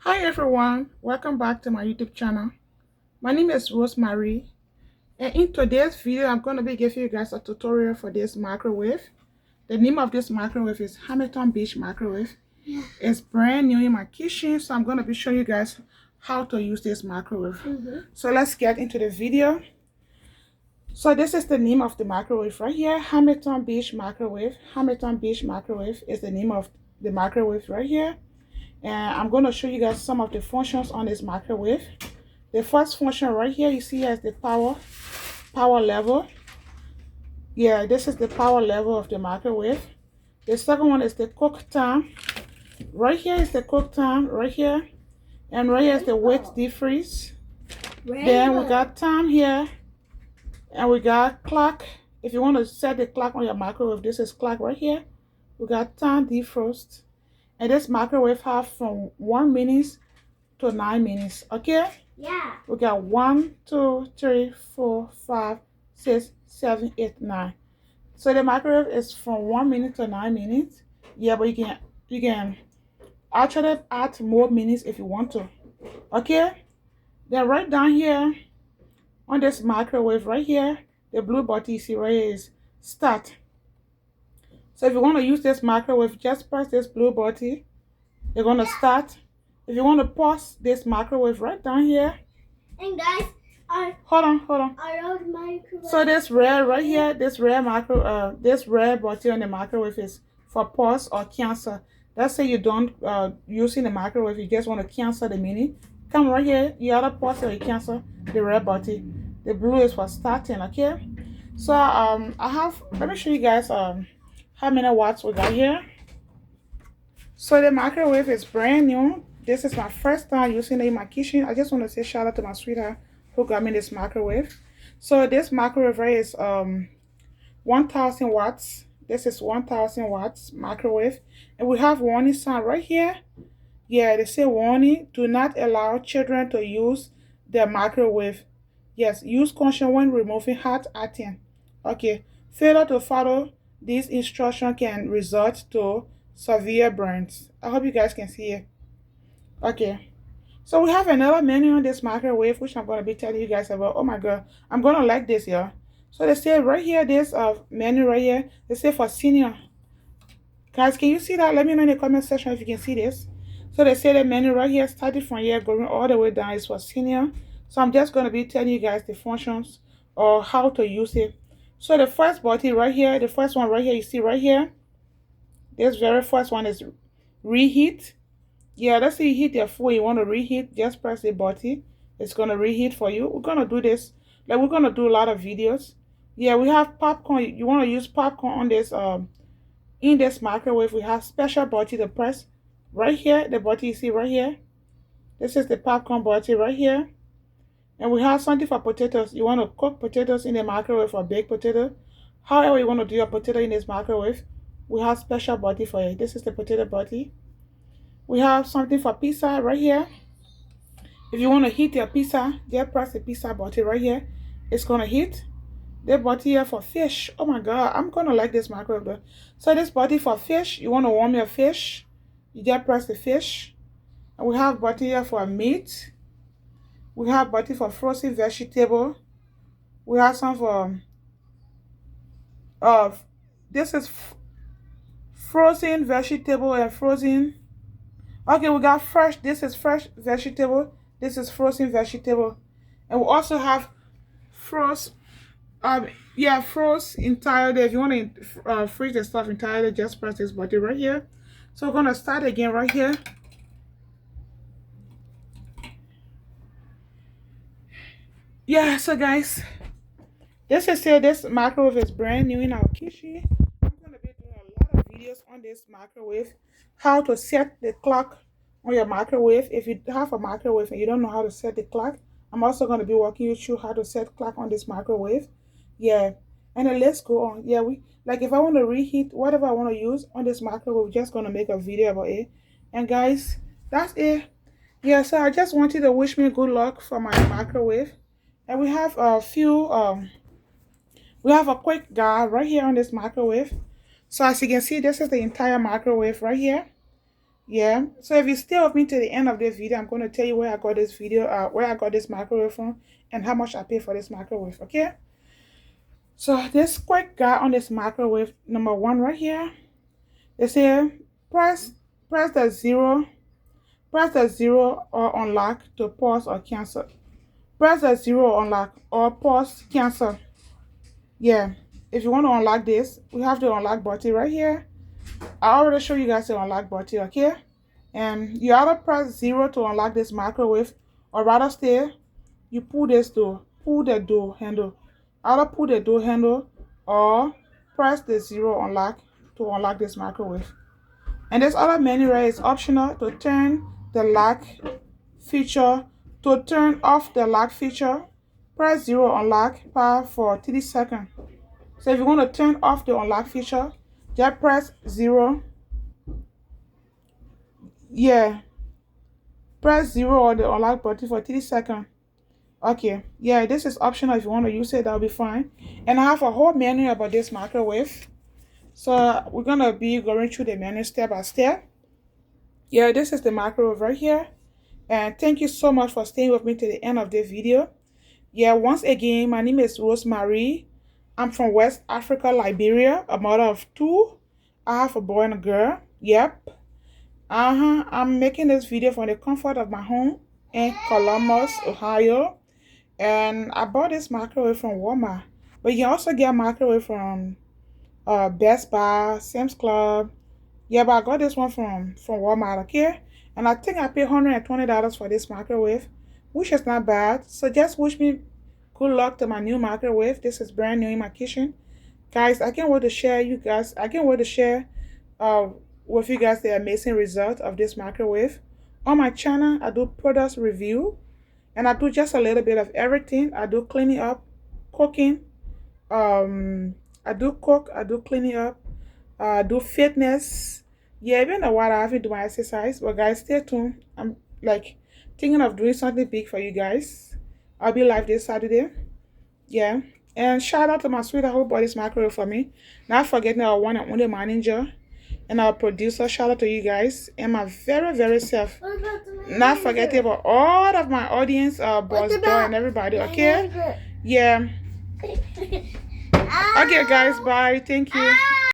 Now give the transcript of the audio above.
Hi everyone, welcome back to my YouTube channel. My name is Rosemary, and in today's video I'm going to be giving you guys a tutorial for this microwave. The name of this microwave is Hamilton Beach microwave. It's brand new in my kitchen, so I'm going to be showing you guys how to use this microwave. So let's get into the video. So this is the name of the microwave right here, Hamilton Beach microwave. Hamilton Beach microwave is the name of the microwave right here. And I'm going to show you guys some of the functions on this microwave. The first function right here, you see as the power level. Yeah, this is the power level of the microwave. The second one is the cook time. Right here is the cook time, right here. And right here is the weight defreeze. Then we got time here. And we got clock. If you want to set the clock on your microwave, this is clock right here. We got time defrost. And this microwave have from 1 minute to 9 minutes. Okay? Yeah. We got 1, 2, 3, 4, 5, 6, 7, 8, 9. So the microwave is from 1 minute to 9 minutes. Yeah, but you can actually add more minutes if you want to. Okay? Then right down here on this microwave right here, the blue button you see right here is start. So if you want to use this microwave, just press this blue button. You're going to start. If you want to pause this microwave right down here. And guys, hold on. microwave. So this red right here, this red button on the microwave is for pause or cancel. Let's say you don't using the microwave, you just want to cancel the minute. Come right here, you either pause or you cancel the red button. The blue is for starting, okay? So let me show you guys how many watts we got here. So the microwave is brand new. This is my first time using it in my kitchen. I just want to say shout out to my sweetheart who got me this microwave. So this microwave is 1000 watts. This is 1000 watts microwave. And we have warning sign right here. Yeah, they say warning, do not allow children to use the microwave. Yes, use caution when removing hot item. Okay, failure to follow this instruction can result to severe burns. I hope you guys can see it. Okay, so we have another menu on this microwave which I'm going to be telling you guys about. Oh my god, I'm going to like this, y'all. So they say right here, this menu right here, they say for senior. Guys, can you see that? Let me know in the comment section if you can see this. So they say the menu right here, starting from here, going all the way down, is for senior. So I'm just going to be telling you guys the functions or how to use it. So the first button right here, the first one right here, you see right here, this very first one is reheat. Yeah, let's say you heat your food, you want to reheat, just press the button. It's going to reheat for you. We're going to do this, like we're going to do a lot of videos. Yeah, we have popcorn. You want to use popcorn on this in this microwave. We have special button to press right here, the button you see right here. This is the popcorn button right here. And we have something for potatoes. You want to cook potatoes in the microwave or bake potato. However you want to do your potato in this microwave, we have special button for it. This is the potato button. We have something for pizza right here. If you want to heat your pizza, just press the pizza button right here. It's going to heat. The button here for fish. Oh my god, I'm going to like this microwave though. So this button for fish, you want to warm your fish, you just press the fish. And we have button here for meat. We have button for frozen vegetable. We have some for this is frozen vegetable and frozen. Okay, we got fresh. This is fresh vegetable. This is frozen vegetable. And we also have froze. Yeah, froze entirely. If you want to freeze the stuff entirely, just press this button right here. So we're gonna start again right here. Yeah, so guys, this microwave is brand new in our kitchen. I'm gonna be doing a lot of videos on this microwave, how to set the clock on your microwave. If you have a microwave and you don't know how to set the clock, I'm also gonna be walking you through how to set clock on this microwave. Yeah, and then let's go on. Yeah, we like if I want to reheat whatever I want to use on this microwave, we're just gonna make a video about it. And guys, that's it. Yeah, so I just wanted to wish me good luck for my microwave. And we have a few we have a quick guide right here on this microwave. So as you can see, this is the entire microwave right here. Yeah, so if you stay with me to the end of this video, I'm going to tell you where I got this where I got this microwave from, and how much I paid for this microwave. Okay, so this quick guide on this microwave, number one right here, they say press press the zero press the zero or unlock to pause or cancel. Press the zero unlock or pause cancel. Yeah, if you want to unlock this, we have the unlock button right here. I already show you guys the unlock button. Okay, and you either press zero to unlock this microwave, or rather stay, you pull the door handle. Either pull the door handle or press the zero unlock to unlock this microwave. And this other menu right is optional to turn the lock feature. To turn off the lock feature, press zero unlock power for 30 seconds. So if you want to turn off the unlock feature, just press zero. Yeah, press zero on the unlock button for 30 seconds. Okay, yeah, this is optional. If you want to use it, that'll be fine. And I have a whole menu about this microwave. So we're gonna be going through the menu step by step. Yeah, this is the microwave right here. And thank you so much for staying with me to the end of the video. Yeah, once again, my name is Rosemary. I'm from West Africa, Liberia, a mother of two. I have a boy and a girl. Yep. I'm making this video from the comfort of my home in Columbus, Ohio. And I bought this microwave from Walmart. But you can also get a microwave from Best Buy, Sam's Club. Yeah, but I got this one from Walmart, okay? And I think I paid $120 for this microwave, which is not bad. So just wish me good luck to my new microwave. This is brand new in my kitchen. Guys, I can't wait to share with you guys the amazing result of this microwave. On my channel, I do products review, and I do just a little bit of everything. I do cleaning up, cooking. I do cook, I do cleaning up, I do fitness. Yeah, even a while I haven't do my exercise, but guys, stay tuned. I'm like thinking of doing something big for you guys. I'll be live this Saturday. Yeah. And shout out to my sweetheart who bought this microwave for me. Not forgetting our one and only manager and our producer. Shout out to you guys. And my very, very self. Not forgetting about all of my audience, boss boy and everybody, okay? Yeah. Okay guys, bye. Thank you.